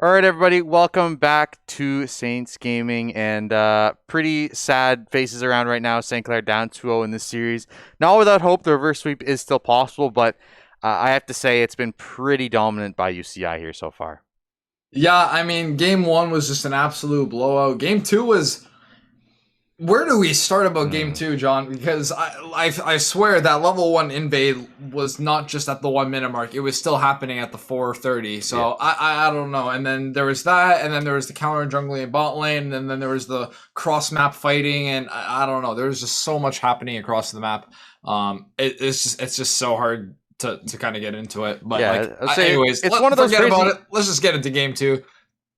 All right, everybody, welcome back to Saints Gaming. And pretty sad faces around right now. St. Clair down 2-0 in this series. Not without hope. The reverse sweep is still possible, but I have to say it's been pretty dominant by UCI here so far. Yeah, I mean, game one was just an absolute blowout. Game two was. Where do we start about game Hmm. two, John? Because I swear that level one invade was not just at the 1 minute mark; it was still happening at the 4:30. Yeah. So I don't know. And then there was that, and then there was the counter and jungling and bot lane, and then there was the cross map fighting, and I don't know. There was just so much happening across the map. It's just so hard to kind of get into it. But Yeah, I'd say anyways, it's one of those forget about crazy. it. Let's just get into game two.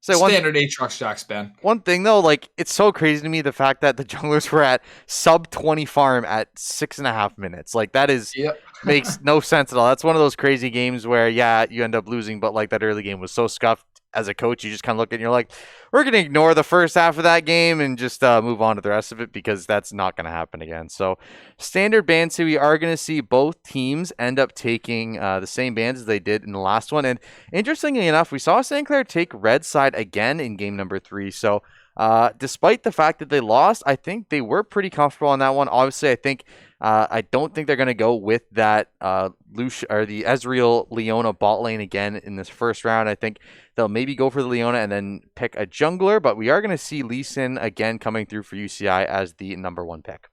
Say one Standard Aatrox Jack span. one thing though, like it's so crazy to me the fact that the junglers were at sub 20 farm at 6.5 minutes. Like that is Yep. makes no sense at all. That's one of those crazy games where yeah, you end up losing, but like that early game was so scuffed. As a coach, you just kind of look at it and you're like, we're going to ignore the first half of that game and just move on to the rest of it because that's not going to happen again. So, standard bans, so we are going to see both teams end up taking the same bans as they did in the last one. And interestingly enough, we saw St. Clair take red side again in game number 3. So, despite the fact that they lost, I think they were pretty comfortable on that one. Obviously, I don't think they're going to go with that Lucia or the Ezreal Leona bot lane again in this first round. I think they'll maybe go for the Leona and then pick a jungler, but we are going to see Lee Sin again coming through for UCI as the number 1 pick.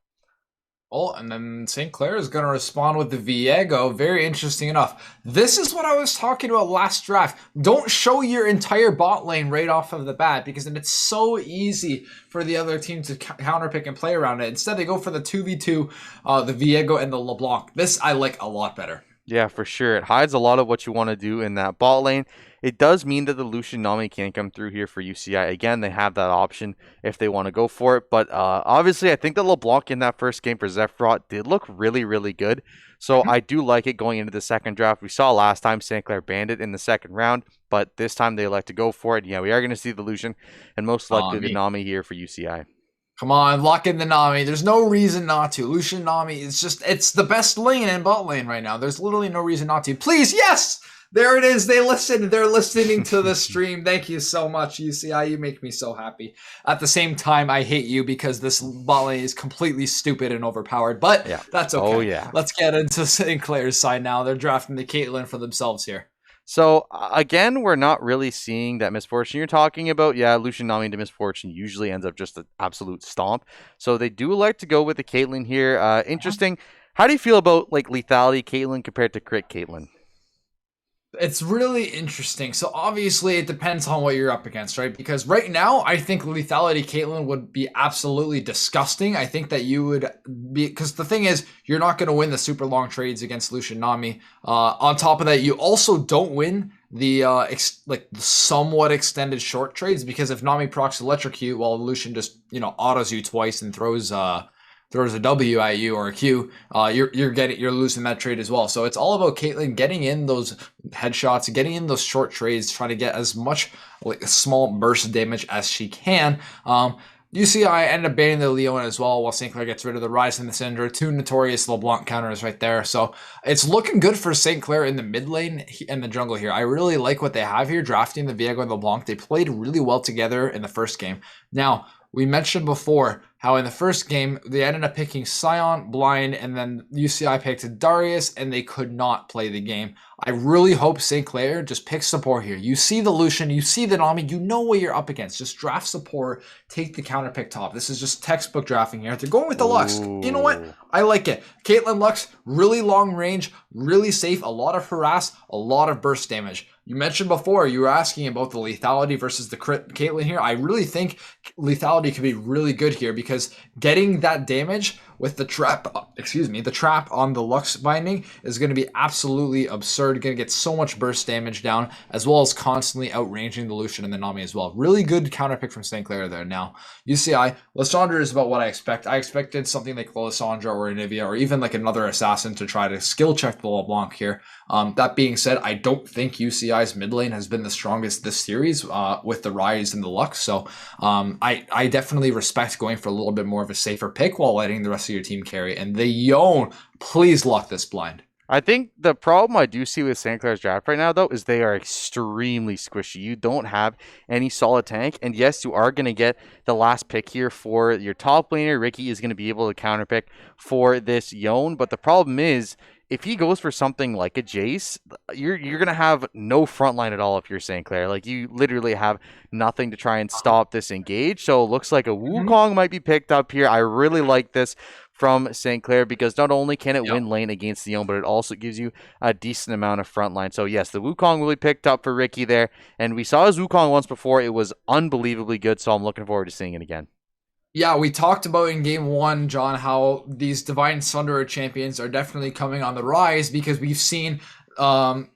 Oh, and then St. Clair is going to respond with the Viego. Very interesting enough. This is what I was talking about last draft. Don't show your entire bot lane right off of the bat because then it's so easy for the other team to counterpick and play around it. Instead, they go for the 2v2, the Viego and the LeBlanc. This I like a lot better. Yeah, for sure. It hides a lot of what you want to do in that bot lane. It does mean that the Lucian Nami can't come through here for UCI. Again, they have that option if they want to go for it. But obviously, I think the LeBlanc in that first game for Zephrot did look really, really good. So I do like it going into the second draft. We saw last time St. Clair banned it in the second round, but this time they like to go for it. Yeah, we are going to see the Lucian and most likely the Nami. Nami here for UCI. Come on, lock in the Nami. There's no reason not to. Lucian Nami is it's the best lane in bot lane right now. There's literally no reason not to. Please, yes! There it is. They listen. They're listening to the stream. Thank you so much, UCI. You make me so happy. At the same time, I hate you because this bot lane is completely stupid and overpowered, but Yeah. that's okay. Oh, yeah. Let's get into St. Clair's side now. They're drafting the Caitlyn for themselves here. So again, we're not really seeing that misfortune you're talking about. Yeah, Lucian Nami into misfortune usually ends up just an absolute stomp. So they do like to go with the Caitlyn here. Interesting. How do you feel about like lethality Caitlyn compared to crit Caitlyn? It's really interesting. So obviously it depends on what you're up against, right? Because right now I think lethality Caitlyn would be absolutely disgusting. I think that you would be because the thing is you're not going to win the super long trades against Lucian Nami. On top of that, you also don't win the the somewhat extended short trades because if Nami procs electrocute while Lucian just autos you twice and throws a W at you or a Q, you're losing that trade as well. So it's all about Caitlyn getting in those headshots, getting in those short trades, trying to get as much like small burst damage as she can. UCI ended up banning the Leona as well, while St. Clair gets rid of the Rise and the Syndra. Two notorious LeBlanc counters right there. So it's looking good for St. Clair in the mid lane and the jungle here. I really like what they have here, drafting the Viego and LeBlanc. They played really well together in the first game. Now, we mentioned before how in the first game, they ended up picking Sion, Blind, and then UCI picked Darius, and they could not play the game. I really hope St. Clair just picks support here. You see the Lucian, you see the Nami, you know what you're up against. Just draft support, take the counter pick top. This is just textbook drafting here. They're going with the Lux. You know what? I like it. Caitlyn Lux, really long range, really safe, a lot of harass, a lot of burst damage. You mentioned before, you were asking about the lethality versus the crit Caitlyn here. I really think lethality could be really good here because getting that damage with the trap, the trap on the Lux binding is going to be absolutely absurd. Going to get so much burst damage down, as well as constantly outranging the Lucian and the Nami as well. Really good counter pick from St. Clair there. Now, UCI, Lissandra is about what I expect. I expected something like Lissandra or Anivia or even like another assassin to try to skill check the LeBlanc here. That being said, I don't think UCI's mid lane has been the strongest this series with the Rise and the Lux. So I definitely respect going for a little bit more of a safer pick while letting the rest of your team carry. And the Yone, please lock this blind. I think the problem I do see with St. Clair's draft right now, though, is they are extremely squishy. You don't have any solid tank, and yes, you are going to get the last pick here for your top laner. Ricky is going to be able to counterpick for this Yone, but the problem is, if he goes for something like a Jace, you're gonna have no front line at all if you're St. Clair. Like you literally have nothing to try and stop this engage. So it looks like a Mhm. Wukong might be picked up here. I really like this from St. Clair because not only can it Yep. win lane against the Yone, but it also gives you a decent amount of front line. So yes, the Wukong will be picked up for Ricky there. And we saw his Wukong once before. It was unbelievably good, so I'm looking forward to seeing it again. Yeah, we talked about in game one, John, how these Divine Sunderer champions are definitely coming on the rise because we've seen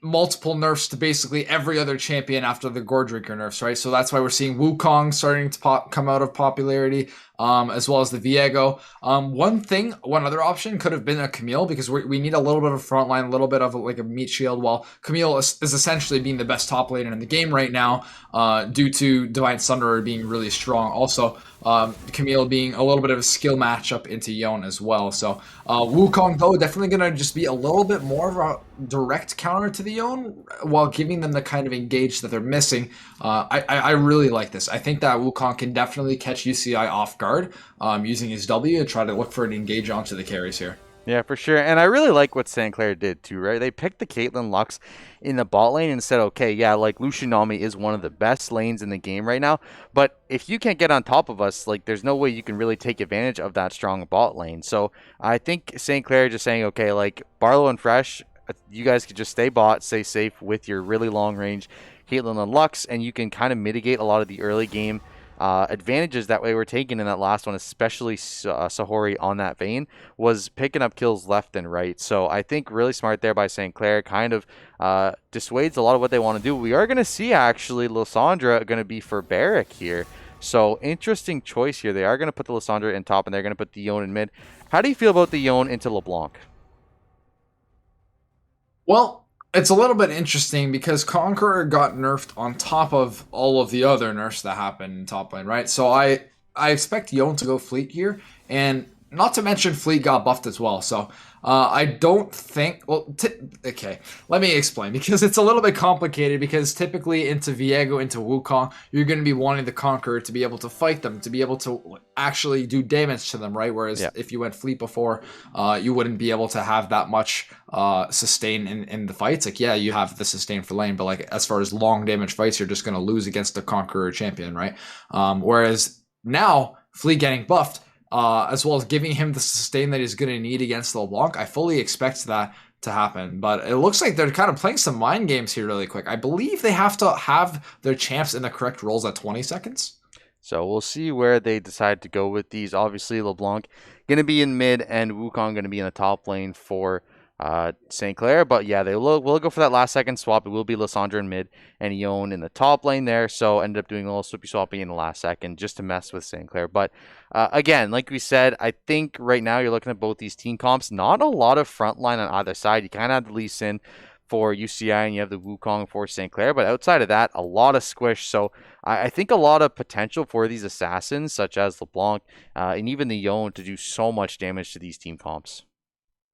multiple nerfs to basically every other champion after the Gore Drinker nerfs, right? So that's why we're seeing Wukong starting to come out of popularity, as well as the Viego. One other option could have been a Camille because we need a little bit of a front line, a little bit of like a meat shield. While Camille is essentially being the best top laner in the game right now, due to Divine Sunderer being really strong. Also, Camille being a little bit of a skill matchup into Yone as well. So Wukong, though, definitely going to just be a little bit more of a direct counter to the Yone while giving them the kind of engage that they're missing. I really like this. I think that Wukong can definitely catch UCI off guard using his W to try to look for an engage onto the carries here. Yeah, for sure. And I really like what St. Clair did too, right? They picked the Caitlyn Lux in the bot lane and said, okay, yeah, like Lucianami is one of the best lanes in the game right now. But if you can't get on top of us, like there's no way you can really take advantage of that strong bot lane. So I think St. Clair just saying, okay, like Barlow and Fresh, you guys could just stay bot, stay safe with your really long range Caitlyn and Lux, and you can kind of mitigate a lot of the early game advantages that way were taken in that last one, especially Sahori on that vein, was picking up kills left and right. So I think really smart there by St. Clair, kind of dissuades a lot of what they want to do. We are going to see actually Lysandra going to be for Barrack here. So interesting choice here. They are going to put the Lysandra in top and they're going to put the Yone in mid. How do you feel about the Yone into LeBlanc? Well, it's a little bit interesting because Conqueror got nerfed on top of all of the other nerfs that happened in top lane, right? So I expect Yone to go Fleet here, and not to mention Fleet got buffed as well. So I don't think. Well, okay, let me explain because it's a little bit complicated. Because typically into Viego, into Wukong, you're going to be wanting the Conqueror to be able to fight them, to be able to actually do damage to them, right? Whereas Yeah. if you went Fleet before, you wouldn't be able to have that much sustain in the fights. Like, yeah, you have the sustain for lane, but like as far as long damage fights, you're just going to lose against the Conqueror champion, right? Whereas now, Fleet getting buffed, as well as giving him the sustain that he's going to need against LeBlanc, I fully expect that to happen. But it looks like they're kind of playing some mind games here really quick. I believe they have to have their champs in the correct roles at 20 seconds. So we'll see where they decide to go with these. Obviously, LeBlanc going to be in mid and Wukong going to be in the top lane for St. Clair. But yeah, will go for that last second swap. It will be Lysandra in mid and Yone in the top lane there. So ended up doing a little swippy swapping in the last second just to mess with St. Clair. But again, like we said, I think right now you're looking at both these team comps. Not a lot of front line on either side. You kind of have the Lee Sin for UCI and you have the Wukong for St. Clair. But outside of that, a lot of squish. So I think a lot of potential for these assassins, such as LeBlanc and even the Yone, to do so much damage to these team comps.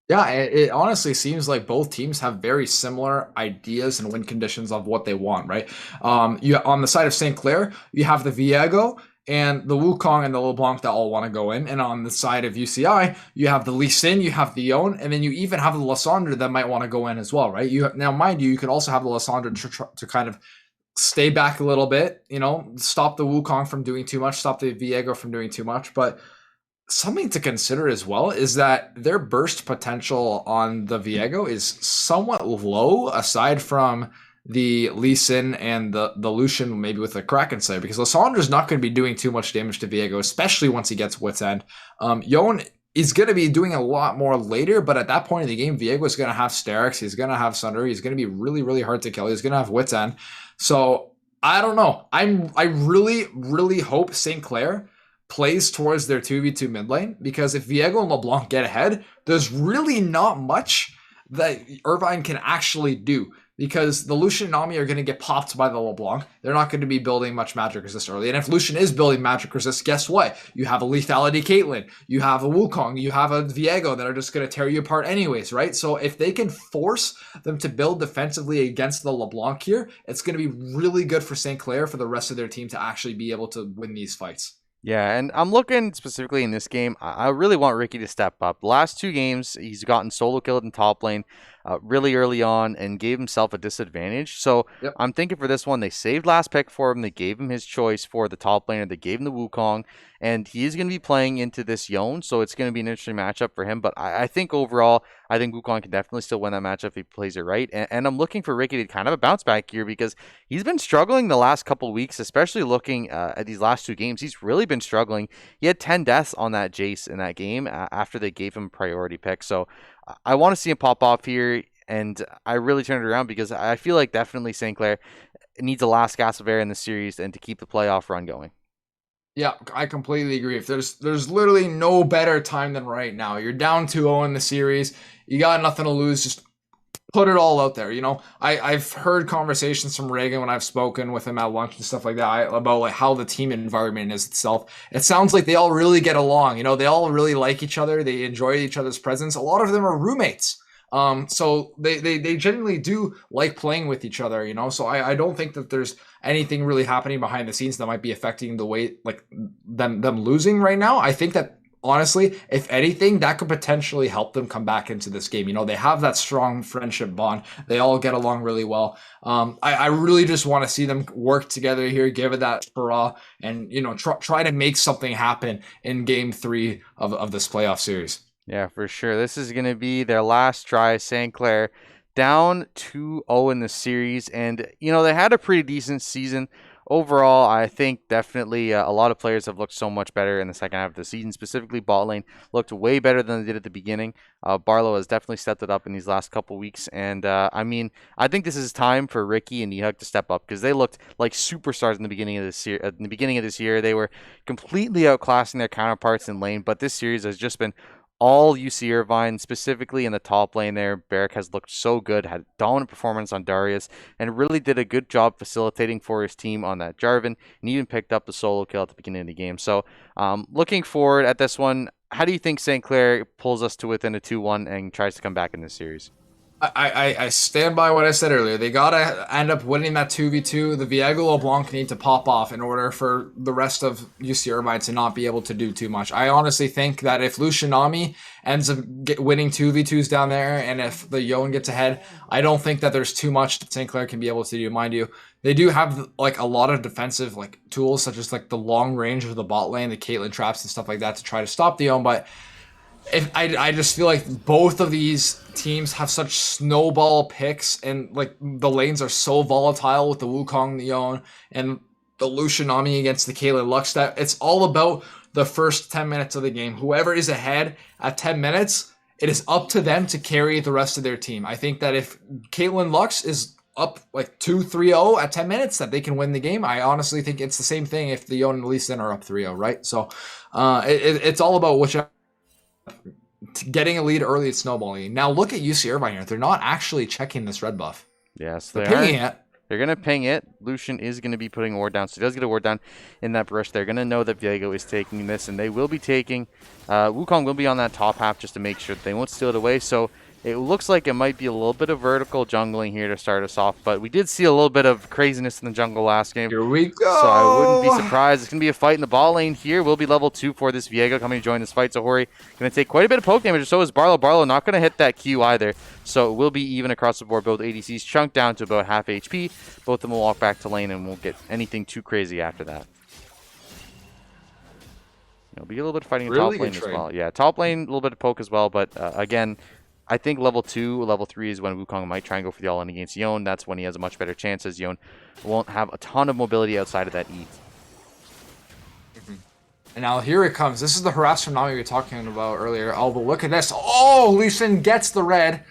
Yeah, it honestly seems like both teams have very similar ideas and win conditions of what they want, right? You on the side of St. Clair, you have the Viego and the Wukong and the LeBlanc that all want to go in, and on the side of UCI, you have the Lee Sin, you have the Yone, and then you even have the Lysandra that might want to go in as well, right? You now, mind you, you could also have the Lysandra to kind of stay back a little bit, stop the Wukong from doing too much, stop the Viego from doing too much, but something to consider as well is that their burst potential on the Viego is somewhat low, aside from the Lee Sin and the Lucian, maybe with the Kraken Slayer, because Lysandra's not going to be doing too much damage to Viego, especially once he gets Wit's End. Yone is going to be doing a lot more later, but at that point in the game, Viego is going to have Sterix, he's going to have Sunder, he's going to be really, really hard to kill, he's going to have Wit's End. So I don't know. I really, really hope St. Clair plays towards their 2v2 mid lane, because if Viego and LeBlanc get ahead, there's really not much that Irvine can actually do. because the Lucian and Nami are going to get popped by the LeBlanc. They're not going to be building much magic resist early. And if Lucian is building magic resist, guess what? You have a lethality Caitlyn, you have a Wukong, you have a Viego that are just going to tear you apart anyways, right? So if they can force them to build defensively against the LeBlanc here, it's going to be really good for St. Clair for the rest of their team to actually be able to win these fights. Yeah, and I'm looking specifically in this game. I really want Ricky to step up. The last 2 games, he's gotten solo killed in top lane really early on and gave himself a disadvantage. So Yep. I'm thinking for this one, they saved last pick for him. They gave him his choice for the top laner. They gave him the Wukong, and he's going to be playing into this Yone, so it's going to be an interesting matchup for him. But I think overall, I think Wukong can definitely still win that matchup if he plays it right. And I'm looking for Ricky to kind of a bounce back here because he's been struggling the last couple weeks, especially looking at these last 2 games. He's really been struggling. He had 10 deaths on that Jace in that game after they gave him a priority pick. So I want to see him pop off here, and I really turned it around because I feel like definitely St. Clair needs a last gasp of air in the series and to keep the playoff run going. Yeah, I completely agree. If there's literally no better time than right now. You're down 2-0 in the series. You got nothing to lose. Just put it all out there. I've heard conversations from Reagan when I've spoken with him at lunch and stuff like that about like how the team environment is itself. It sounds like they all really get along. They all really like each other. They enjoy each other's presence. A lot of them are roommates. So they genuinely do like playing with each other, so I don't think that there's anything really happening behind the scenes that might be affecting the way like them losing right now. I think that honestly, if anything, that could potentially help them come back into this game. They have that strong friendship bond. They all get along really well. I really just want to see them work together here, give it that hurrah, and try to make something happen in game 3 of this playoff series. Yeah, for sure. This is going to be their last try. St. Clair down 2-0 in the series. And, they had a pretty decent season. Overall, I think definitely a lot of players have looked so much better in the second half of the season. Specifically, bot lane looked way better than they did at the beginning. Barlow has definitely stepped it up in these last couple weeks. And, I think this is time for Ricky and Nihug to step up because they looked like superstars in the beginning of this year. At the beginning of this year, they were completely outclassing their counterparts in lane. But this series has just been all UC Irvine, specifically in the top lane there. Barrack has looked so good, had dominant performance on Darius, and really did a good job facilitating for his team on that Jarvan, and even picked up the solo kill at the beginning of the game. So looking forward at this one, how do you think St. Clair pulls us to within a 2-1 and tries to come back in this series? I stand by what I said earlier. They gotta end up winning that 2v2. The Viego LeBlanc need to pop off in order for the rest of UC Irvine to not be able to do too much. I honestly think that if Lucian Nami ends up winning 2v2s down there, and if the Yone gets ahead, I don't think that there's too much that St. Clair can be able to do. Mind you, they do have like a lot of defensive like tools, such as like the long range of the bot lane, the Caitlyn traps and stuff like that to try to stop the Yone, but I just feel like both of these teams have such snowball picks, and like the lanes are so volatile with the Wukong, the Yone, and the Lucian Nami against the Caitlyn Lux that it's all about the first 10 minutes of the game. Whoever is ahead at 10 minutes, it is up to them to carry the rest of their team. I think that if Caitlyn Lux is up like 2-3-0 at 10 minutes, that they can win the game. I honestly think it's the same thing if the Yone and Lee Sin are up 3-0, right? So it's all about whichever. Getting a lead early at snowballing. Now look at UC Irvine here. They're not actually checking this red buff. Yes, they're pinging it. They're going to ping it. Lucian is going to be putting a ward down, so he does get a ward down in that brush. They're going to know that Viego is taking this, and they will be taking... Wukong will be on that top half just to make sure that they won't steal it away, so it looks like it might be a little bit of vertical jungling here to start us off, but we did see a little bit of craziness in the jungle last game. Here we go! So I wouldn't be surprised. It's going to be a fight in the ball lane here. Will be level 2 for this Viego coming to join this fight. So Hori going to take quite a bit of poke damage. So is Barlow. Barlow not going to hit that Q either. So it will be even across the board. Both ADCs chunked down to about half HP. Both of them will walk back to lane and won't get anything too crazy after that. It'll be a little bit of fighting in Really top lane as well. Yeah, top lane, a little bit of poke as well. But again, I think level 2, level 3 is when Wukong might try and go for the all-in against Yone. That's when he has a much better chance, as Yone won't have a ton of mobility outside of that E. And now here it comes. This is the harass from Nami we were talking about earlier. Oh, but look at this. Oh, Lee Sin gets the red.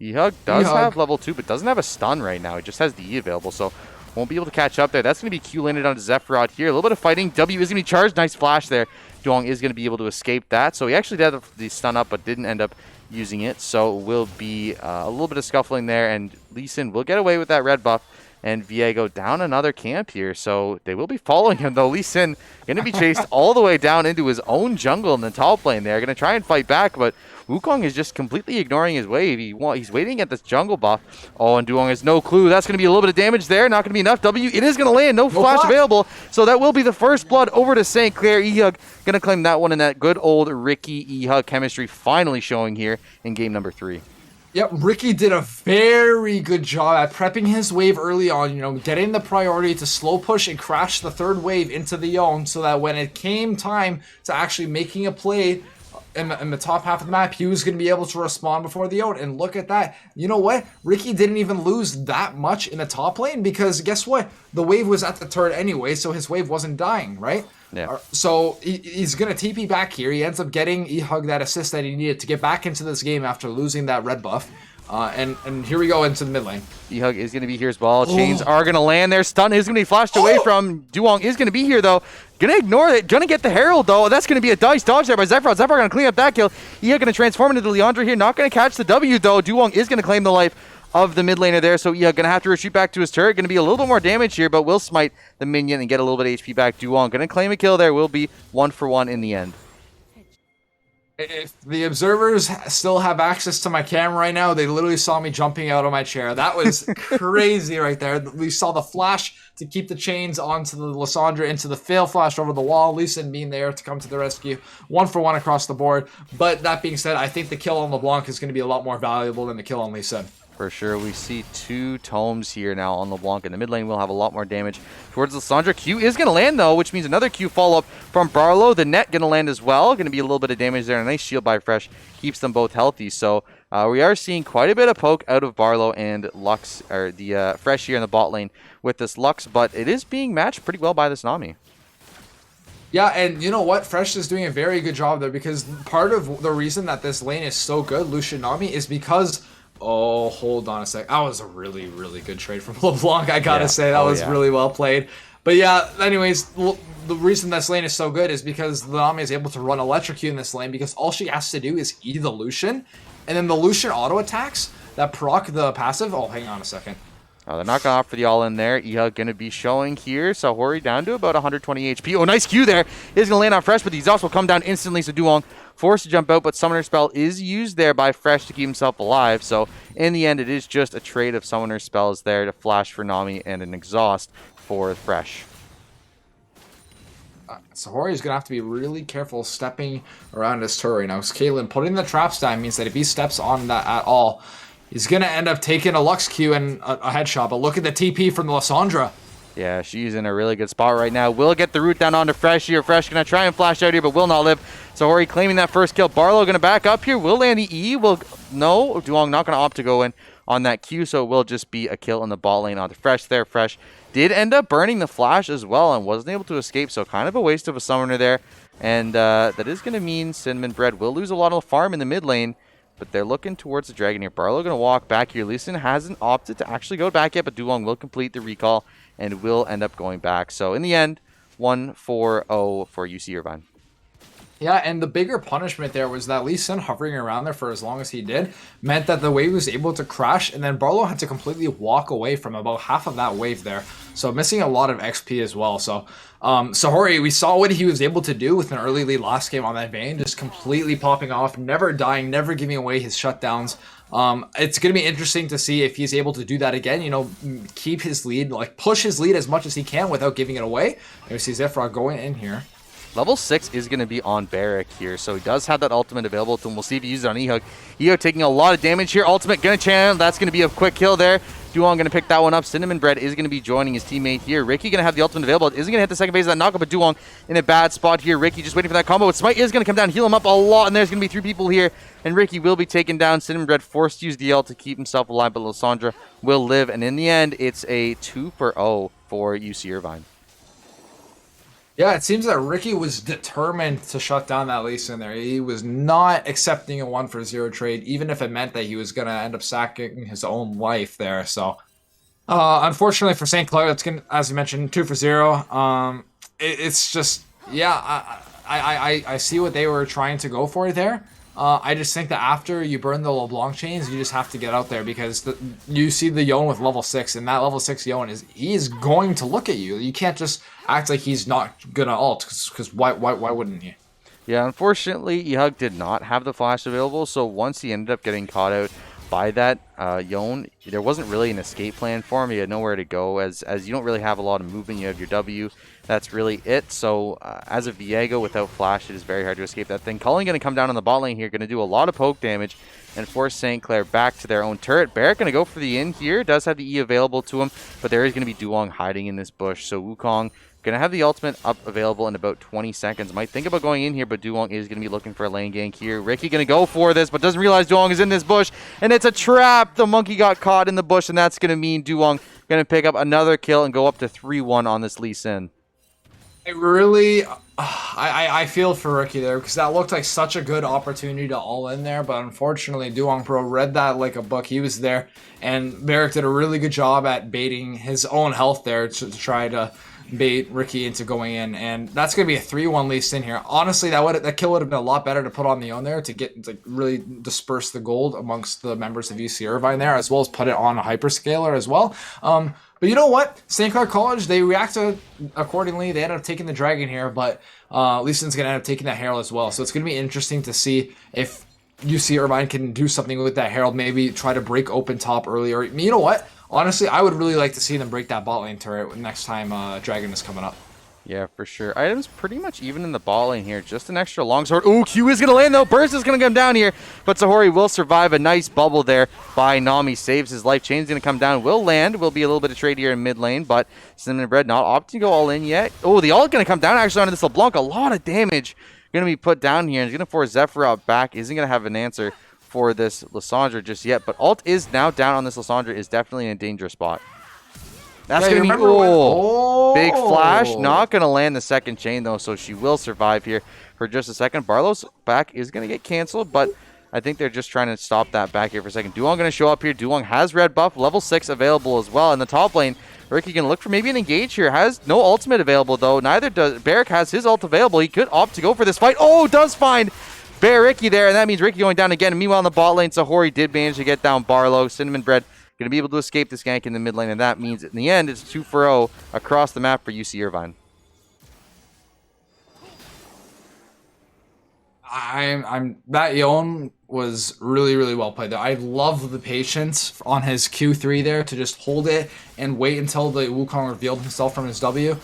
Ehug does have level 2, but doesn't have a stun right now. He just has the E available, so won't be able to catch up there. That's going to be Q landed onto Zephyr out here. A little bit of fighting. W is going to be charged. Nice flash there. Duong is going to be able to escape that. So he actually did have the stun up, but didn't end up using it. So it will be a little bit of scuffling there, and Lee Sin will get away with that red buff. And Viego down another camp here, so they will be following him, though. Lee Sin going to be chased all the way down into his own jungle in the top lane there. Going to try and fight back, but Wukong is just completely ignoring his wave. He's waiting at this jungle buff. Oh, and Duong has no clue. That's going to be a little bit of damage there. Not going to be enough. It is going to land. No flash available. So that will be the first blood over to St. Clair. Ehug going to claim that one in that good old Ricky Ehug chemistry finally showing here in game number 3. Yep, Ricky did a very good job at prepping his wave early on, getting the priority to slow push and crash the third wave into the Yone so that when it came time to actually making a play in the top half of the map, he was going to be able to respond before the Yone. And look at that. You know what? Ricky didn't even lose that much in the top lane because guess what? The wave was at the turret anyway, so his wave wasn't dying, right? Yeah. So he's going to TP back here. He ends up getting Ehug that assist that he needed to get back into this game after losing that red buff. And here we go into the mid lane. Ehug is going to be here as well. Chains are going to land there. Stun is going to be flashed away from. Duong is going to be here, though. Going to ignore it. Going to get the Herald, though. That's going to be a dice dodge there by Zephyr. Zephyr going to clean up that kill. Ehug going to transform into Leandra here. Not going to catch the W, though. Duong is going to claim the life of the mid laner there, so Ehug going to have to retreat back to his turret. Going to be a little bit more damage here, but will smite the minion and get a little bit of HP back. Duong going to claim a kill there. Will be 1-for-1 in the end. If the observers still have access to my camera right now, they literally saw me jumping out of my chair. That was crazy right there. We saw the flash to keep the chains onto the Lissandra into the fail flash over the wall. Lee Sin being there to come to the rescue. 1-for-1 across the board. But that being said, I think the kill on LeBlanc is going to be a lot more valuable than the kill on Lee Sin. For sure, we see 2 tomes here now on LeBlanc. In the mid lane, we'll have a lot more damage towards Lissandra. Q is going to land, though, which means another Q follow-up from Barlow. The net going to land as well. Going to be a little bit of damage there. A nice shield by Fresh keeps them both healthy. So we are seeing quite a bit of poke out of Barlow and Lux, or the Fresh here in the bot lane with this Lux, but it is being matched pretty well by this Nami. Yeah, and you know what? Fresh is doing a very good job there because part of the reason that this lane is so good, Lucian Nami, is because... Oh, hold on a sec. That was a really, really good trade from LeBlanc, I gotta say. That was really well played. But yeah, anyways, the reason this lane is so good is because the Nami is able to run Electrocute in this lane because all she has to do is E the Lucian, and then the Lucian auto attacks that proc the passive. Oh, hang on a second. They're not going to opt for the all-in there. Ehug going to be showing here. Sahori down to about 120 HP. Oh, nice Q there. He's going to land on Fresh, but these also come down instantly. So Duong forced to jump out, but Summoner Spell is used there by Fresh to keep himself alive. So in the end, it is just a trade of Summoner Spells there to flash for Nami and an exhaust for Fresh. Sahori is going to have to be really careful stepping around his turret right now. Because Caitlyn putting the traps down means that if he steps on that at all, he's going to end up taking a Lux Q and a headshot. But look at the TP from the Lissandra. Yeah, she's in a really good spot right now. Will get the root down onto Fresh here. Fresh going to try and flash out here, but will not live. Sahori claiming that first kill. Barlow going to back up here. Will land the E. No, Duong not going to opt to go in on that Q, so it will just be a kill in the bot lane onto Fresh there. Fresh did end up burning the flash as well and wasn't able to escape, so kind of a waste of a summoner there. And that is going to mean Cinnamon Bread will lose a lot of farm in the mid lane. But they're looking towards the dragon here. Barlow going to walk back here. Lee Sin hasn't opted to actually go back yet, but Duong will complete the recall and will end up going back. So in the end, 1-4-0 for UC Irvine. Yeah, and the bigger punishment there was that Lee Sin hovering around there for as long as he did meant that the wave was able to crash, and then Barlow had to completely walk away from about half of that wave there. So missing a lot of XP as well. So Sahori, we saw what he was able to do with an early lead last game on that Vayne, just completely popping off, never dying, never giving away his shutdowns. It's going to be interesting to see if he's able to do that again, keep his lead, like push his lead as much as he can without giving it away. And we see Zephyr going in here. Level 6 is going to be on Barrack here, so he does have that ultimate available to him. We'll see if he uses it on Ehug. Ehug taking a lot of damage here. Ultimate going to channel. That's going to be a quick kill there. Duong going to pick that one up. Cinnamon Bread is going to be joining his teammate here. Ricky going to have the ultimate available. Isn't going to hit the second phase of that knockup, but Duong in a bad spot here. Ricky just waiting for that combo. But Smite is going to come down, heal him up a lot, and there's going to be 3 people here. And Ricky will be taken down. Cinnamon Bread forced to use the L to keep himself alive, but Lissandra will live. And in the end, it's a 2-0 for UC Irvine. Yeah, it seems that Ricky was determined to shut down that Lee Sin there. He was not accepting a 1-for-0 trade, even if it meant that he was going to end up sacking his own life there. So, unfortunately for St. Clair, that's going to, as you mentioned, 2-for-0. It's just, yeah, I see what they were trying to go for there. I just think that after you burn the LeBlanc chains, you just have to get out there because you see the Yone with level 6, and that level 6 Yone he's going to look at you. You can't just act like he's not gonna ult, because why wouldn't he? Yeah, unfortunately, Ehug did not have the flash available, so once he ended up getting caught out by that Yone, there wasn't really an escape plan for him. He had nowhere to go, as you don't really have a lot of movement. You have your W. That's really it. So as a Viego without flash, it is very hard to escape that thing. Culling going to come down on the bot lane here, going to do a lot of poke damage and force St. Clair back to their own turret. Barrett going to go for the in here. Does have the E available to him, but there is going to be Duong hiding in this bush. So Wukong going to have the ultimate up available in about 20 seconds. Might think about going in here, but Duong is going to be looking for a lane gank here. Ricky going to go for this, but doesn't realize Duong is in this bush, and it's a trap. The monkey got caught in the bush, and that's going to mean Duong going to pick up another kill and go up to 3-1 on this Lee Sin. I really, I feel for Ricky there because that looked like such a good opportunity to all in there, but unfortunately, Duong Pro read that like a book. He was there, and Barrick did a really good job at baiting his own health there to try to bait Ricky into going in, and that's going to be a 3-1 Lee Sin here. Honestly, that kill would have been a lot better to put on the own there to really disperse the gold amongst the members of UC Irvine there, as well as put it on a hyperscaler as well. But you know what? St. Clair College, they reacted accordingly. They ended up taking the dragon here, but Lee Sin's going to end up taking that herald as well. So it's going to be interesting to see if UC Irvine can do something with that herald, maybe try to break open top earlier. You know what? Honestly, I would really like to see them break that bot lane turret next time Dragon is coming up. Yeah, for sure. Items pretty much even in the bot lane here. Just an extra longsword. Ooh, Q is going to land, though. Burst is going to come down here. But Sahori will survive. A nice bubble there by Nami. Saves his life. Chain's going to come down. Will land. Will be a little bit of trade here in mid lane. But Cinnamon Bread not opting to go all in yet. Oh, the ult going to come down actually onto this LeBlanc. A lot of damage going to be put down here. And he's going to force Zephyr out back. Isn't going to have an answer for this Lissandra just yet. But ult is now down on this Lissandra. Is definitely in a dangerous spot. That's going to be, big flash. Not going to land the second chain, though, so she will survive here for just a second. Barlow's back is going to get canceled, but I think they're just trying to stop that back here for a second. Duong going to show up here. Duong has red buff, level 6 available as well. In the top lane, Ricky going to look for maybe an engage here. Has no ultimate available, though. Neither does Barrick. Has his ult available. He could opt to go for this fight. Oh, does find Ricky there, and that means Ricky going down again. And meanwhile, in the bot lane, Sahori did manage to get down Barlow. Cinnamon Bread going to be able to escape this gank in the mid lane, and that means in the end it's 2-0 across the map for UC Irvine. That Yone was really well played there. I love the patience on his Q3 there to just hold it and wait until the Wukong revealed himself from his W.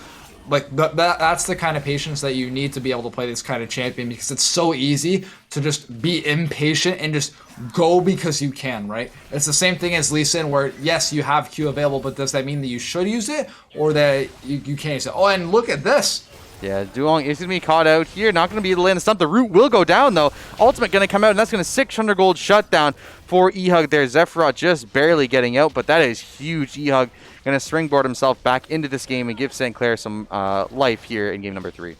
Like that's the kind of patience that you need to be able to play this kind of champion, because it's so easy to just be impatient and just go because you can, right? It's the same thing as Lee Sin, where yes, you have Q available, but does that mean that you should use it or that you can't use it? Oh, and look at this. Yeah, Duong is going to be caught out here. Not going to be able to land the stump. The root will go down, though. Ultimate going to come out, and that's going to 600 gold shutdown for Ehug there. Zephyr just barely getting out, but that is huge. Ehug going to springboard himself back into this game and give St. Clair some life here in game number 3.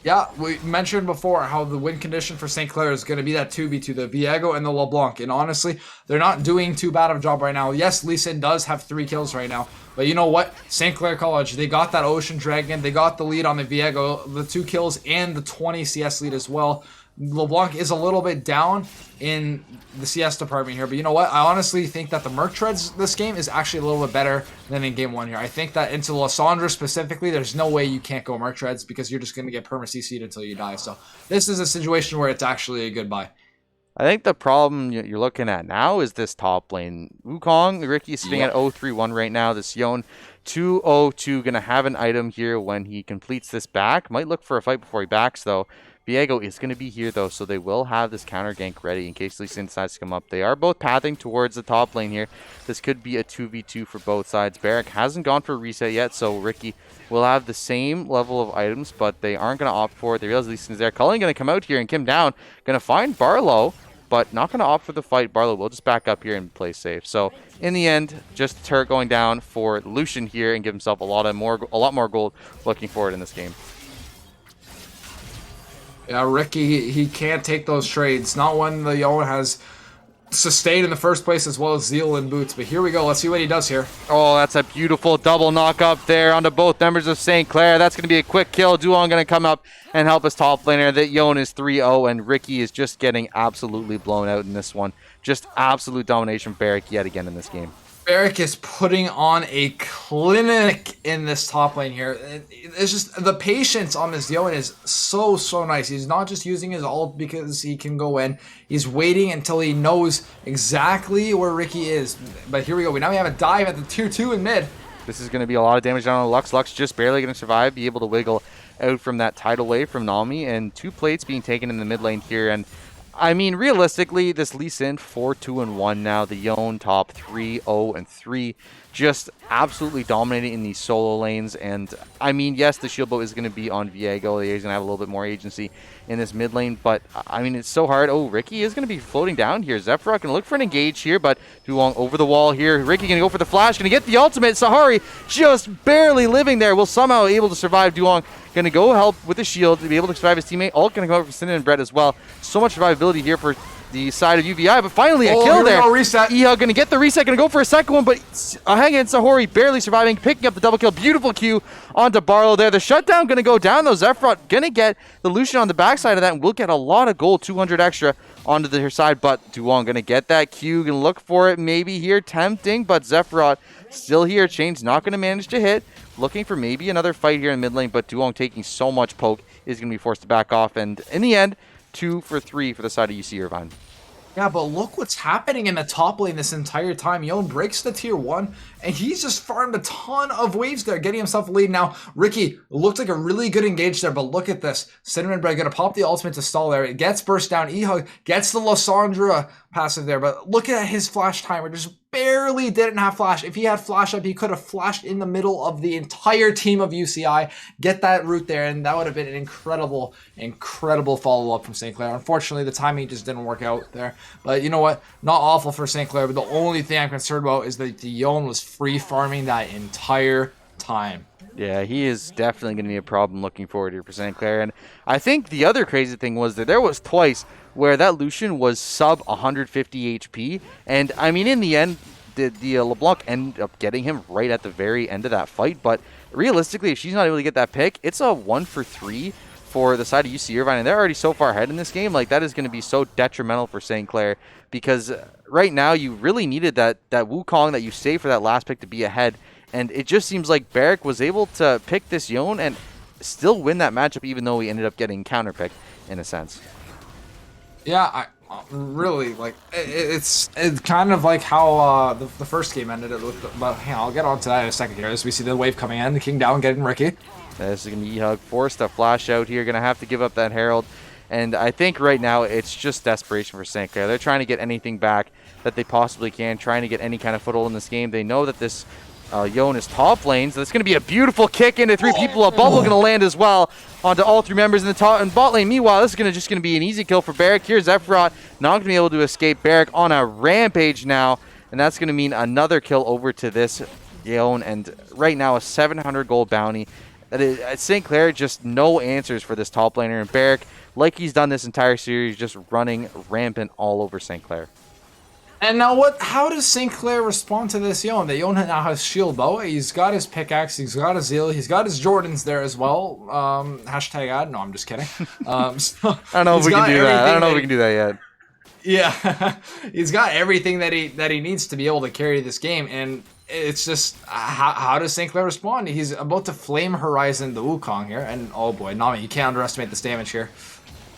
Yeah, we mentioned before how the win condition for St. Clair is going to be that 2v2, the Viego and the LeBlanc. And honestly, they're not doing too bad of a job right now. Yes, Lee Sin does have 3 kills right now. But you know what? St. Clair College, they got that Ocean Dragon. They got the lead on the Viego, the 2 kills, and the 20 CS lead as well. LeBlanc is a little bit down in the CS department here, but you know what? I honestly think that the Merc Treads this game is actually a little bit better than in game 1 here. I think that into Lissandra specifically, there's no way you can't go Merc Treads because you're just going to get perma-CC'd until you die. So this is a situation where it's actually a good buy. I think the problem you're looking at now is this top lane. Wukong, Ricky is sitting at 0-3-1 right now. This Yone 2-0-2, going to have an item here when he completes this back. Might look for a fight before he backs, though. Viego is going to be here, though, so they will have this counter gank ready in case Lee Sin decides to come up. They are both pathing towards the top lane here. This could be a 2v2 for both sides. Barrick hasn't gone for a reset yet, so Ricky will have the same level of items, but they aren't going to opt for it. They realize Lee Sin is there. Cullen going to come out here and Kim down. Going to find Barlow, but not going to opt for the fight. Barlow will just back up here and play safe. So in the end, just turret going down for Lucian here and give himself a lot more gold looking forward in this game. Yeah, Ricky, he can't take those trades. Not when the Yone has sustain in the first place as well as Zeal and Boots. But here we go. Let's see what he does here. Oh, that's a beautiful double knock up there onto both members of St. Clair. That's going to be a quick kill. Duong going to come up and help his top laner. That Yon is 3-0, and Ricky is just getting absolutely blown out in this one. Just absolute domination from Barrick yet again in this game. Barrick is putting on a clinic in this top lane here. It's just the patience on this Yon is so nice. He's not just using his ult because he can go in. He's waiting until he knows exactly where Ricky is. But here we go. Now we have a dive at the tier 2 in mid. This is going to be a lot of damage down on Lux. Lux just barely going to survive, be able to wiggle out from that tidal wave from Nami, and 2 plates being taken in the mid lane here. And I mean, realistically, this Lee Sin 4-2-1 now. The Yon top 3-0-3, just absolutely dominating in these solo lanes. And I mean, yes, the shield boat is going to be on Viego. He's going to have a little bit more agency in this mid lane, but I mean, it's so hard. Oh, Ricky is going to be floating down here. Zephyr going to look for an engage here, but Duong over the wall here. Ricky going to go for the flash, going to get the ultimate. Sahari just barely living there. Will somehow able to survive. Duong going to go help with the shield to be able to survive his teammate. Ult going to come over for Cinnamon and Brett as well. So much survivability here for the side of UVI, but finally a kill there. Ehug going to get the reset, going to go for a second one, but hang in, Sahori barely surviving, picking up the double kill. Beautiful Q onto Barlow there. The shutdown going to go down though. Zephrot going to get the Lucian on the backside of that, and we'll get a lot of gold, 200 extra onto their side, but Duong going to get that Q, going to look for it maybe here, tempting, but Zephrot still here. Chain's not going to manage to hit. Looking for maybe another fight here in mid lane, but Duong taking so much poke is going to be forced to back off, and in the end, 2 for 3 for the side of UC Irvine. Yeah, but look what's happening in the top lane this entire time. Yon breaks the tier 1, and he's just farmed a ton of waves there, getting himself a lead. Now, Ricky looked like a really good engage there, but look at this. Cinnamon Bread going to pop the ultimate to stall there. It gets burst down. Ehug gets the Lysandra passive there, but look at his flash timer. Just barely didn't have flash. If he had flash up, he could have flashed in the middle of the entire team of UCI, get that root there, and that would have been an incredible follow-up from St. Clair. Unfortunately, the timing just didn't work out there. But you know what? Not awful for St. Clair, but the only thing I'm concerned about is that the Yon was free farming that entire time. Yeah, he is definitely going to be a problem looking forward here for St. Clair. And I think the other crazy thing was that there was twice where that Lucian was sub 150 HP. And I mean, in the end, the LeBlanc ended up getting him right at the very end of that fight. But realistically, if she's not able to get that pick, it's a 1 for 3 for the side of UC Irvine. And they're already so far ahead in this game. Like, that is going to be so detrimental for St. Clair, because right now you really needed that Wukong that you saved for that last pick to be ahead. And it just seems like Barrick was able to pick this Yon and still win that matchup, even though he ended up getting counterpicked in a sense. Yeah, I really, like, it's kind of like how the first game ended. But hang on, I'll get on to that in a second here as we see the wave coming in, the King down, getting Ricky. This is going to be Ehug forced to flash out here, going to have to give up that Herald. And I think right now it's just desperation for St. Clair. They're trying to get anything back that they possibly can, trying to get any kind of foothold in this game. They know that this Yon is top lane, so it's going to be a beautiful kick into 3 people. A bubble going to land as well onto all 3 members in the top and bot lane. Meanwhile, this is just going to be an easy kill for Barrick. Here's Zephrot, not going to be able to escape. Barrick on a rampage now, and that's going to mean another kill over to this Yon, and right now a 700 gold bounty. That is, at St. Clair, just no answers for this top laner, and Barrick, like he's done this entire series, just running rampant all over St. Clair. And now how does St. Clair respond to this Yon? The Yon now has shield bow. He's got his pickaxe. He's got his Zeal. He's got his Jordans there as well. Hashtag ad. No, I'm just kidding. So I don't know if we can do that. I don't know if we can do that yet. Yeah. He's got everything that he needs to be able to carry this game. And it's just, how does St. Clair respond? He's about to Flame Horizon the Wukong here. And oh boy, Nami, you can't underestimate this damage here.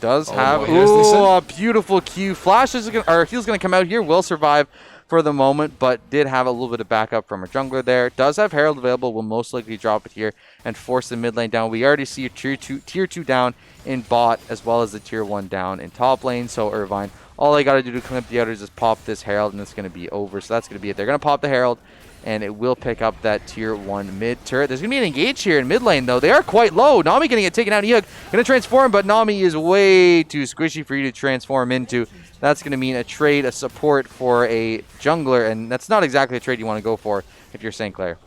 Does have a beautiful Q. Flash is he's going to come out here, will survive for the moment, but did have a little bit of backup from a jungler there. Does have Herald available, will most likely drop it here and force the mid lane down. We already see a tier 2 down in bot, as well as the tier 1 down in top lane. So Irvine, all they got to do to clean up the others is pop this Herald, and it's going to be over. So that's going to be it. They're going to pop the Herald, and it will pick up that tier 1 mid turret. There's going to be an engage here in mid lane, though. They are quite low. Nami going to get taken out. Ehug going to transform, but Nami is way too squishy for you to transform into. That's going to mean a trade, a support for a jungler, and that's not exactly a trade you want to go for if you're St. Clair.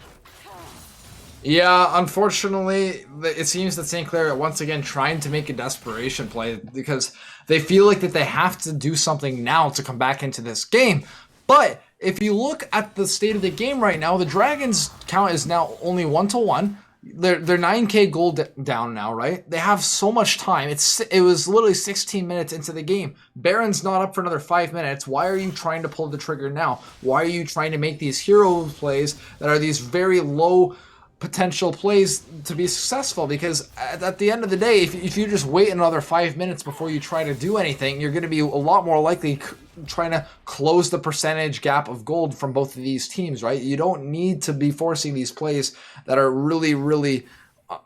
Yeah, unfortunately, it seems that St. Clair once again trying to make a desperation play, because They feel like that they have to do something now to come back into this game. But if you look at the state of the game right now, the Dragons count is now only 1-1. They're 9k gold down now, right? They have so much time. It was literally 16 minutes into the game. Baron's not up for another 5 minutes. Why are you trying to pull the trigger now? Why are you trying to make these hero plays that are these very low potential plays to be successful? Because at the end of the day, if you just wait another 5 minutes before you try to do anything, you're going to be a lot more likely trying to close the percentage gap of gold from both of these teams, right? You don't need to be forcing these plays that are really, really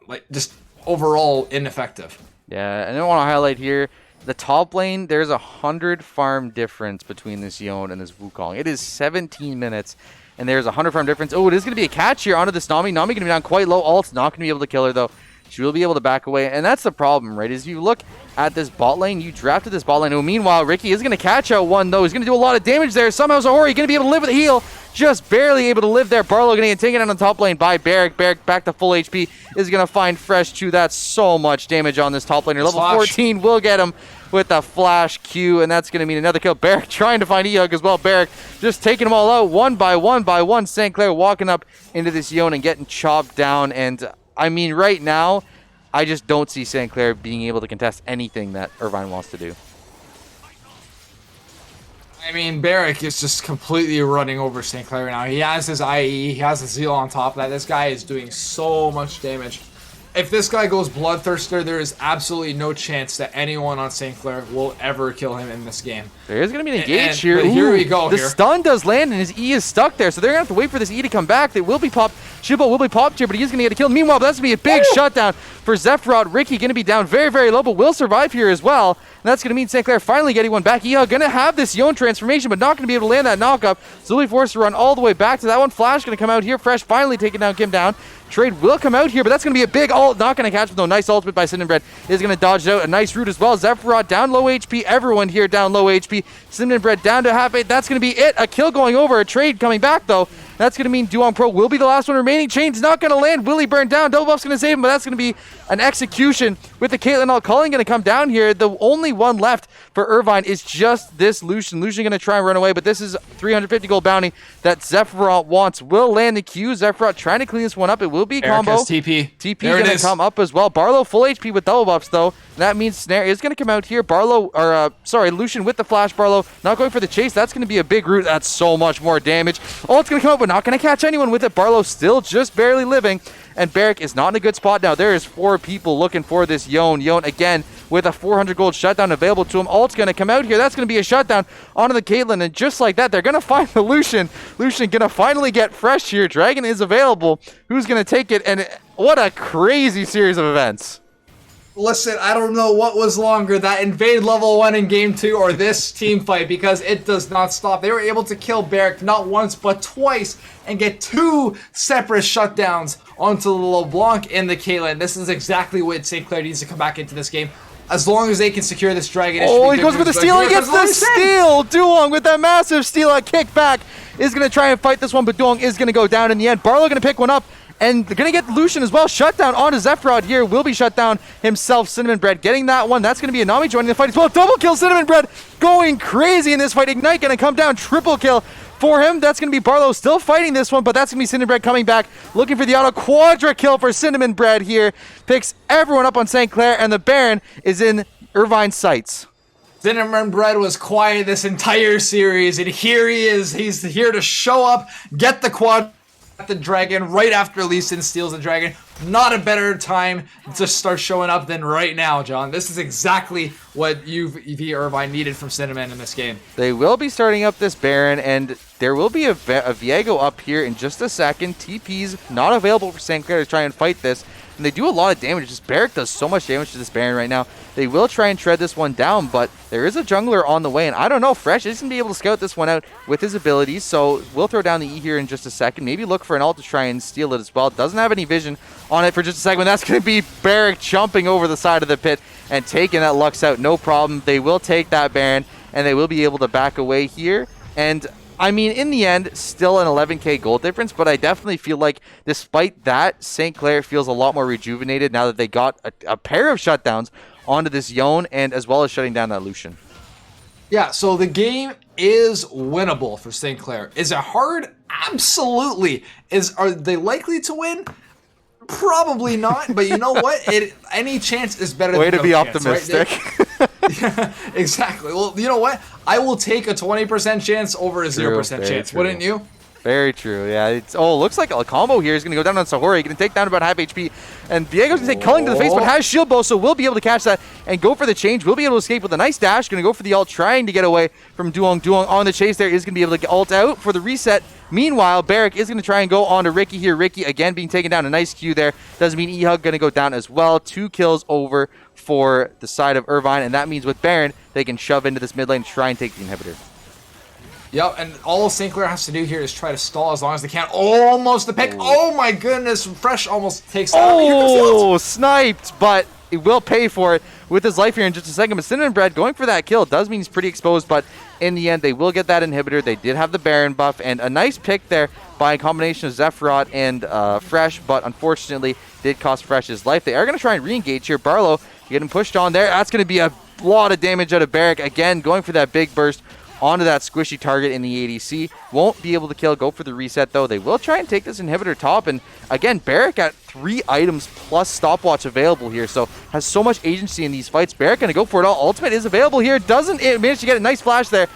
like just overall ineffective. Yeah, and I want to highlight here, the top lane, there's 100 farm difference between this Yone and this Wukong. It is 17 minutes, and there's 100 farm difference. Oh, it is going to be a catch here onto this Nami. Nami going to be down quite low. Alt's not going to be able to kill her, though. She will be able to back away, and that's the problem, right? Is you look at this bot lane, you drafted this bot lane. Oh, meanwhile, Ricky is going to catch out one, though. He's going to do a lot of damage there. Somehow Zahori going to be able to live with a heal. Just barely able to live there. Barlow going to get taken out on the top lane by Barrick. Barrick back to full HP is going to find Fresh 2. That's so much damage on this top laner. Level 14 will get him with the flash Q, and that's going to mean another kill. Barrick trying to find E-Hug as well. Barrick just taking them all out one by one. St. Clair walking up into this Yone and getting chopped down. And, I mean, right now, I just don't see St. Clair being able to contest anything that Irvine wants to do. I mean, Barrick is just completely running over St. Clair right now. He has his IE, he has his Zeal on top of that. This guy is doing so much damage. If this guy goes Bloodthirster, there is absolutely no chance that anyone on St. Clair will ever kill him in this game. There is going to be an engage here. Ooh, here we go. The stun does land, and his E is stuck there, so they're going to have to wait for this E to come back. They will be popped. Shibbo will be popped here, but he is going to get a kill. Meanwhile, that's going to be a big shutdown for Zephrod. Ricky going to be down very, very low, but will survive here as well. And that's going to mean St. Clair finally getting one back. E-Hug going to have this Yone transformation, but not going to be able to land that knockup. So he'll be forced to run all the way back to that one. Flash going to come out here. Fresh finally taking down Kim down. Trade will come out here, but that's going to be a big ult. Not going to catch with no nice ultimate by Cinnamon Bread. Is going to dodge it out. A nice route as well. Zephrod down low HP. Everyone here down low HP. Cinnamon Bread down to half 8. That's going to be it. A kill going over. A trade coming back, though. That's going to mean Duong Pro will be the last one remaining. Chain's not going to land. Willie burned down. Double buff's going to save him, but that's going to be an execution with the Caitlyn ult. Culling going to come down here. The only one left for Irvine is just this Lucian. Lucian going to try and run away, but this is 350 gold bounty that Zephrod wants. Will land the Q. Zephrod trying to clean this one up. It will be a combo. TP. TP going to come up as well. Barlow full HP with double buffs, though. That means Snare is going to come out here. Lucian with the flash. Barlow not going for the chase. That's going to be a big root. That's so much more damage. Oh, it's going to come out, but not going to catch anyone with it. Barlow still just barely living, and Barrick is not in a good spot now. There is 4 people looking for this Yone. Yone again with a 400 gold shutdown available to him. Ult's going to come out here. That's going to be a shutdown onto the Caitlyn, and just like that, they're going to find the Lucian. Lucian going to finally get Fresh here. Dragon is available. Who's going to take it? And what a crazy series of events. Listen, I don't know what was longer, that invade level 1 in game 2 or this team fight, because it does not stop. They were able to kill Barrick not once but twice and get 2 separate shutdowns onto the LeBlanc and the Caitlyn. This is exactly what St. Clair needs to come back into this game. As long as they can secure this dragon. Oh, he goes with the steal. He gets the steal. Duong with that massive steal at kickback is going to try and fight this one, but Duong is going to go down in the end. Barlow going to pick one up. And they're going to get Lucian as well. Shut down onto Zephrod here. Will be shut down himself. Cinnamon Bread getting that one. That's going to be a Nami joining the fight as well. Double kill Cinnamon Bread going crazy in this fight. Ignite going to come down. Triple kill for him. That's going to be Barlow still fighting this one, but that's going to be Cinnamon Bread coming back. Looking for the auto. Quadra kill for Cinnamon Bread here. Picks everyone up on St. Clair, and the Baron is in Irvine's sights. Cinnamon Bread was quiet this entire series, and here he is. He's here to show up, get the quad. The dragon right after Lee Sin steals the dragon. Not a better time to start showing up than right now, John. This is exactly what UV Irvine needed from Cinnamon in this game. They will be starting up this Baron, and there will be a Viego up here in just a second. TP's not available for St. Clair to try and fight this, and they do a lot of damage. Just Barrick does so much damage to this Baron right now. They will try and tread this one down, but there is a jungler on the way, and I don't know, Fresh is going to be able to scout this one out with his abilities, so we'll throw down the E here in just a second. Maybe look for an ult to try and steal it as well. Doesn't have any vision on it for just a second. That's going to be Barrick jumping over the side of the pit and taking that Lux out, no problem. They will take that Baron, and they will be able to back away here, and I mean, in the end, still an 11k gold difference, but I definitely feel like despite that, St. Clair feels a lot more rejuvenated now that they got a pair of shutdowns onto this Yone, and as well as shutting down that Lucian. Yeah, so the game is winnable for St. Clair. Is it hard? Absolutely. Are they likely to win? Probably not, but you know what? Any chance is better Way than to be no chance, optimistic. Right? Yeah, exactly. Well, you know what? I will take a 20% chance over a 0% chance, wouldn't you? Very true. Yeah. Looks like a combo here is going to go down on Sahori. He's going to take down about half HP. And Diego's going to take Culling to the face, but has shield bow, so we'll be able to catch that and go for the change. We'll be able to escape with a nice dash. Going to go for the ult, trying to get away from Duong. Duong on the chase there is going to be able to ult out for the reset. Meanwhile, Barrick is going to try and go on to Ricky here. Ricky again being taken down. A nice Q there. Doesn't mean E-Hug going to go down as well. 2 kills over for the side of Irvine, and that means with Baron, they can shove into this mid lane and try and take the inhibitor. Yep, and all St. Clair has to do here is try to stall as long as they can. Almost the pick. Oh my goodness. Fresh almost takes out. Oh, sniped, but it will pay for it with his life here in just a second. But Cinnamon Bread going for that kill does mean he's pretty exposed, but in the end, they will get that inhibitor. They did have the Baron buff, and a nice pick there by a combination of Zephrot and Fresh, but unfortunately did cost Fresh his life. They are going to try and re-engage here. Barlow getting pushed on there. That's going to be a lot of damage out of Barrick. Again, going for that big burst onto that squishy target in the ADC. Won't be able to kill. Go for the reset, though. They will try and take this inhibitor top. And again, Barrick at 3 items plus stopwatch available here. So has so much agency in these fights. Barrick going to go for it all. Ultimate is available here. Doesn't manage to get a nice flash there.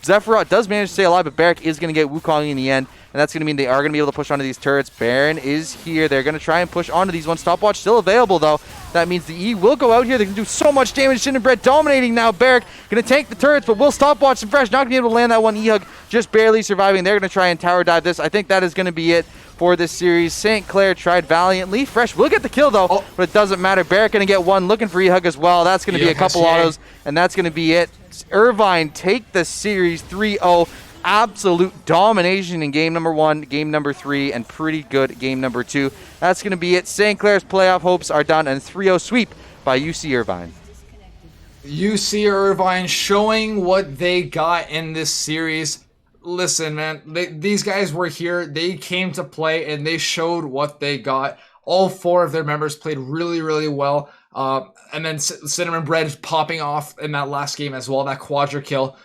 Zephrot does manage to stay alive, but Barrick is going to get Wukong in the end. And that's going to mean they are going to be able to push onto these turrets. Baron is here. They're going to try and push onto these ones. Stopwatch still available, though. That means the E will go out here. They can do so much damage. Cinnamon Bread dominating now. Barrick going to tank the turrets, but will Stopwatch and Fresh not going to be able to land that one. E-Hug just barely surviving. They're going to try and tower dive this. I think that is going to be it for this series. St. Clair tried valiantly. Fresh will get the kill, though, but it doesn't matter. Barrick going to get one. Looking for E-Hug as well. That's going to be a couple autos, and that's going to be it. Irvine take the series 3-0. Absolute domination in game number 1, game number 3, and pretty good game number 2. That's going to be it. St. Clair's playoff hopes are done, and 3-0 sweep by UC Irvine. UC Irvine showing what they got in this series. Listen, man, these guys were here. They came to play, and they showed what they got. All 4 of their members played really, really well. And then Cinnamon Bread popping off in that last game as well, that quadra kill.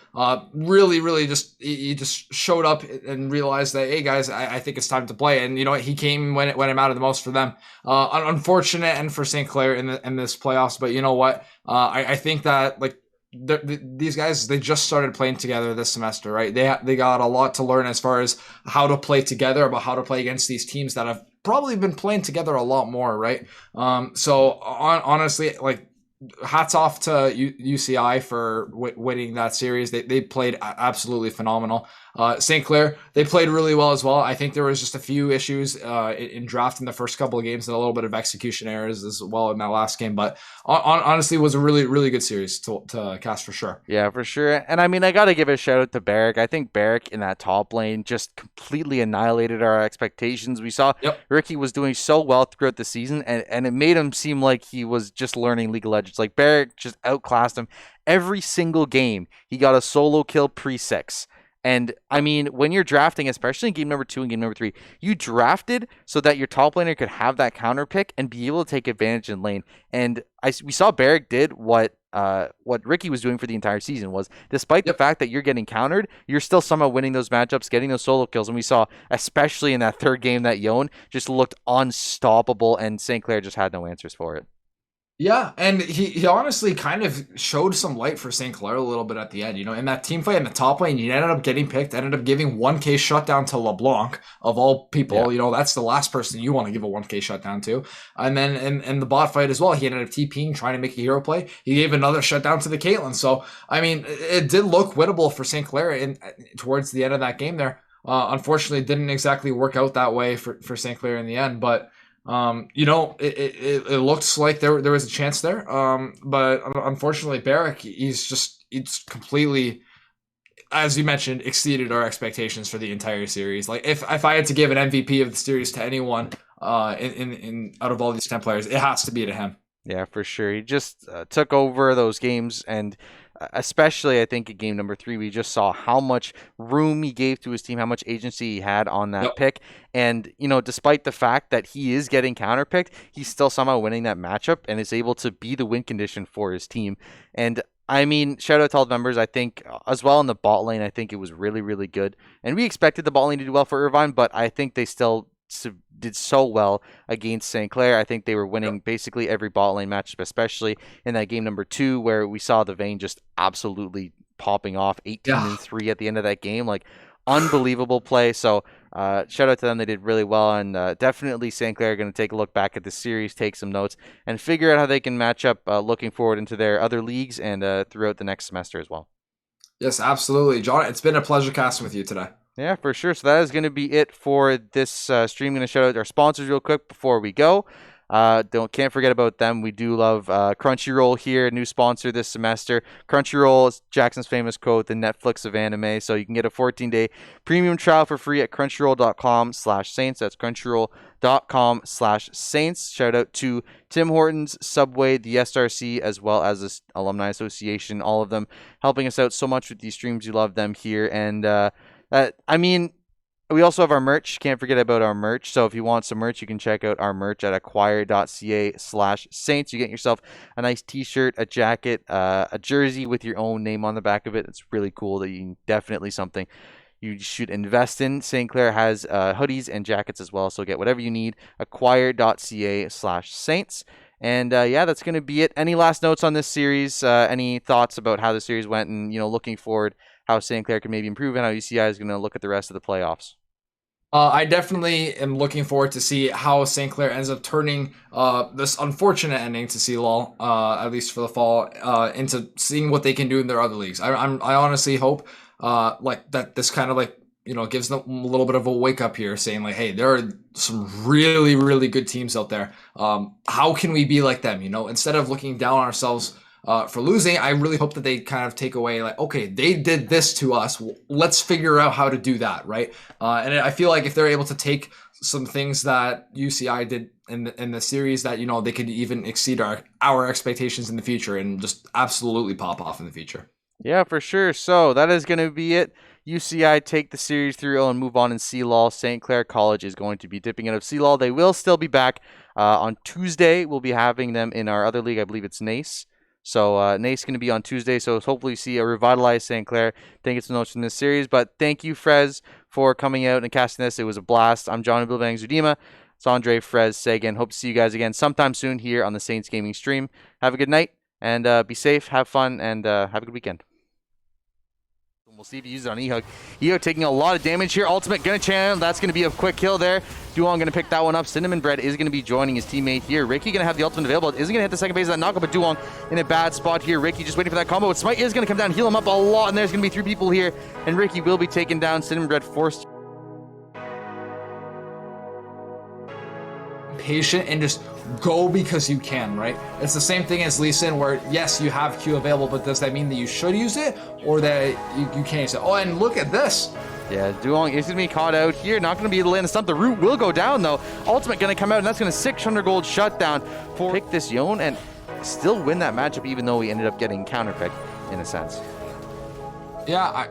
Really, really he just showed up and realized that, hey guys, I think it's time to play. And you know what? He came when it mattered the most for them. Unfortunate and for St. Clair in this playoffs, but you know what? I think that like these guys, they just started playing together this semester, right? They got a lot to learn as far as how to play together, about how to play against these teams that have probably been playing together a lot more, right? Honestly, like, hats off to UCI for winning that series. They played absolutely phenomenal. St. Clair, they played really well as well. I think there was just a few issues in drafting the first couple of games and a little bit of execution errors as well in that last game. But honestly, it was a really, really good series to cast for sure. Yeah, for sure. And I mean, I got to give a shout out to Barrick. I think Barrick in that top lane just completely annihilated our expectations. We saw Ricky was doing so well throughout the season, and it made him seem like he was just learning League of Legends. Like, Barrick just outclassed him every single game. He got a solo kill pre-6. And, I mean, when you're drafting, especially in game number 2 and game number 3, you drafted so that your top laner could have that counter pick and be able to take advantage in lane. And we saw Barrick did what Ricky was doing for the entire season was, despite the fact that you're getting countered, you're still somehow winning those matchups, getting those solo kills. And we saw, especially in that third game, that Yone just looked unstoppable, and St. Clair just had no answers for it. Yeah, and he honestly kind of showed some light for St. Clair a little bit at the end. You know, in that team fight in the top lane, he ended up getting picked, ended up giving 1K shutdown to LeBlanc, of all people. Yeah. You know, that's the last person you want to give a 1K shutdown to. And then in the bot fight as well, he ended up TPing, trying to make a hero play. He gave another shutdown to the Caitlyn. So, I mean, it did look winnable for St. Clair towards the end of that game there. Unfortunately, it didn't exactly work out that way for St. Clair in the end, but you know, it looks like there was a chance there. But unfortunately, Barrick, it's completely, as you mentioned, exceeded our expectations for the entire series. Like, if I had to give an MVP of the series to anyone, in out of all these 10 players, it has to be to him. Yeah, for sure. He just took over those games, and especially I think in game number 3, we just saw how much room he gave to his team, how much agency he had on that Yep. pick. And, despite the fact that he is getting counterpicked, he's still somehow winning that matchup and is able to be the win condition for his team. And I mean, shout out to all the members. I think as well in the bot lane, I think it was really, really good. And we expected the bot lane to do well for Irvine, but I think they still did so well against St. Clair. I think they were winning basically every bot lane matchup, especially in that game number 2 where we saw the Vayne just absolutely popping off 18-3 at the end of that game. Like, unbelievable play. So shout out to them. They did really well, and definitely St. Clair are going to take a look back at the series, take some notes, and figure out how they can match up looking forward into their other leagues and throughout the next semester as well. Yes, absolutely. John, it's been a pleasure casting with you today. Yeah, for sure. So that is going to be it for this stream. I'm going to shout out our sponsors real quick before we go. Can't forget about them. We do love Crunchyroll here, new sponsor this semester. Crunchyroll is Jackson's famous quote, the Netflix of anime. So you can get a 14-day premium trial for free at crunchyroll.com/saints. That's crunchyroll.com/saints. Shout out to Tim Hortons, Subway, the SRC, as well as the Alumni Association. All of them helping us out so much with these streams. You love them here. And we also have our merch. Can't forget about our merch. So if you want some merch, you can check out our merch at acquire.ca/saints. You get yourself a nice t-shirt, a jacket, a jersey with your own name on the back of it. It's really cool. Definitely something you should invest in. St. Clair has hoodies and jackets as well. So get whatever you need. Acquire.ca/saints. And that's going to be it. Any last notes on this series? Any thoughts about how the series went and, looking forward, how St. Clair can maybe improve and how UCI is going to look at the rest of the playoffs? I definitely am looking forward to see how St. Clair ends up turning this unfortunate ending to CLoL, at least for the fall, into seeing what they can do in their other leagues. I honestly hope that this kind of gives them a little bit of a wake up here, saying like, hey, there are some really, really good teams out there. How can we be like them? Instead of looking down on ourselves for losing, I really hope that they kind of take away like, okay, they did this to us. Let's figure out how to do that, right? And I feel like if they're able to take some things that UCI did in the series, that they could even exceed our expectations in the future and just absolutely pop off in the future. Yeah, for sure. So that is going to be it. UCI take the series 3-0 and move on in CLoL. St. Clair College is going to be dipping out of CLoL. They will still be back on Tuesday. We'll be having them in our other league. I believe it's NACE. So NACE is going to be on Tuesday. So hopefully see a revitalized St. Clair. Think it's notes from this series. But thank you, Frez, for coming out and casting this. It was a blast. I'm Johnny Bilbang Zudima. It's Andre, Frez, Sagan. Hope to see you guys again sometime soon here on the Saints Gaming stream. Have a good night and be safe, have fun, and have a good weekend. We'll see if he uses it on Ehug. Ehug taking a lot of damage here. Ultimate gonna channel. That's gonna be a quick kill there. Duong gonna pick that one up. Cinnamon Bread is gonna be joining his teammate here. Ricky gonna have the ultimate available. Isn't gonna hit the second base of that knockup, but Duong in a bad spot here. Ricky just waiting for that combo. But Smite is gonna come down, heal him up a lot, and there's gonna be 3 people here. And Ricky will be taken down. Cinnamon Bread forced. Patient and just go because you can, right? It's the same thing as Lee Sin, where yes, you have Q available, but does that mean that you should use it or that you can't use it? Oh, and look at this. Yeah, Duong is going to be caught out here. Not going to be able to land the stump. The root will go down, though. Ultimate going to come out, and that's going to 600 gold shutdown for pick this Yone and still win that matchup, even though we ended up getting counterpicked in a sense. Yeah, I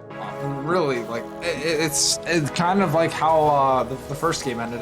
really like it's kind of like how the first game ended.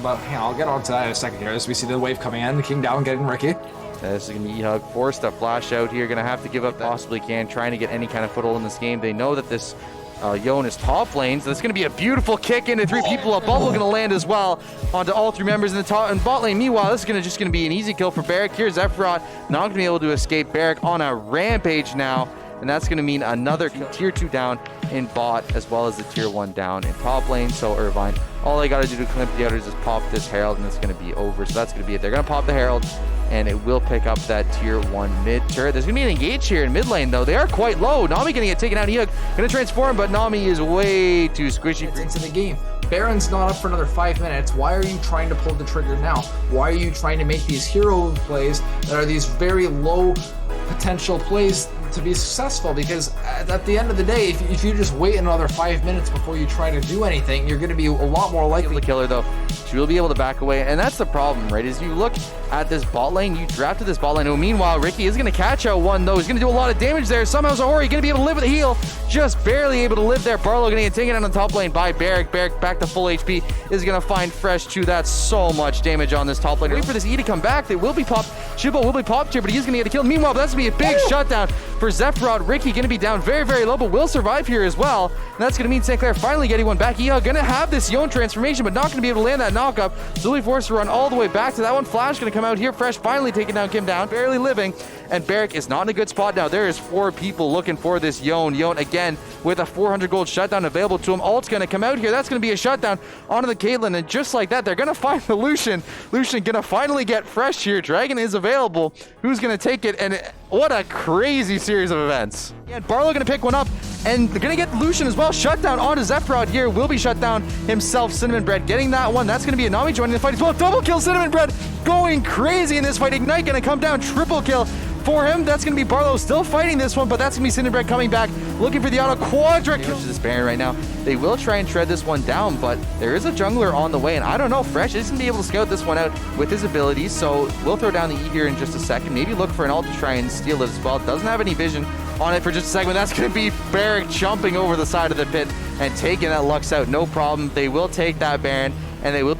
But I'll get on to that in a second here as we see the wave coming in. The King down, getting Ricky. This is going to be Ehug forced to flash out here. Going to have to give up possibly can, trying to get any kind of foothold in this game. They know that this Yone is top lane, so it's going to be a beautiful kick into 3 people. A bubble going to land as well onto all 3 members in the top and bot lane. Meanwhile, this is just going to be an easy kill for Barrack. Here's Zephrot, not going to be able to escape. Barrack on a rampage now. And that's going to mean another tier 2 down in bot, as well as the tier 1 down in top lane. So Irvine, all they got to do to clip the others is pop this Herald, and it's going to be over. So that's going to be it. They're going to pop the Herald, and it will pick up that tier 1 mid turret. There's going to be an engage here in mid lane, though. They are quite low. Nami going to get taken out. Ehug going to transform, but Nami is way too squishy. Into the game. Baron's not up for another 5 minutes. Why are you trying to pull the trigger now? Why are you trying to make these hero plays that are these very low potential plays to be successful, because at the end of the day, if you just wait another 5 minutes before you try to do anything, you're going to be a lot more likely to kill her though. She will be able to back away, and that's the problem, right? Is you look at this bot lane, you drafted this bot lane. Oh, meanwhile, Ricky is going to catch out one though. He's going to do a lot of damage there. Somehow Zahori going to be able to live with a heal, just barely able to live there. Barlow going to get taken out on the top lane by Barrick. Barrick back to full HP is going to find Fresh 2. That's so much damage on this top lane. Wait for this E to come back. They will be popped. Shibbo will be popped here, but he's going to get a kill. Meanwhile, that's going to be a big shutdown for Zephyrod. Ricky going to be down very, very low, but will survive here as well. And that's going to mean St. Clair finally getting one back. Eha going to have this Yone transformation, but not going to be able to land that knock-up. Zully forced to run all the way back to that one. Flash going to come out here. Fresh finally taking down Kim down, barely living. And Barrick is not in a good spot now. There is 4 people looking for this Yone. Yone again with a 400 gold shutdown available to him. Ult's going to come out here. That's going to be a shutdown onto the Caitlyn. And just like that, they're going to find the Lucian. Lucian going to finally get Fresh here. Dragon is available. Who's going to take it? And what a crazy series of events. And Barlow going to pick one up. And they're going to get Lucian as well. Shutdown onto Zephyrod here. Will be shut down himself. Cinnamon Bread getting that one. That's going to be a Nami joining the fight as well. Double kill Cinnamon Bread. Going crazy in this fight. Ignite going to come down. Triple kill for him. That's going to be Barlow still fighting this one, but that's going to be Cinnamon Bread coming back, looking for the auto quadra kill. This Baron right now. They will try and shred this one down, but there is a jungler on the way, and I don't know, Fresh isn't going to be able to scout this one out with his abilities, so we'll throw down the E here in just a second. Maybe look for an ult to try and steal it as well. Doesn't have any vision on it for just a second. That's going to be Barrick jumping over the side of the pit and taking that Lux out. No problem. They will take that Baron, and they will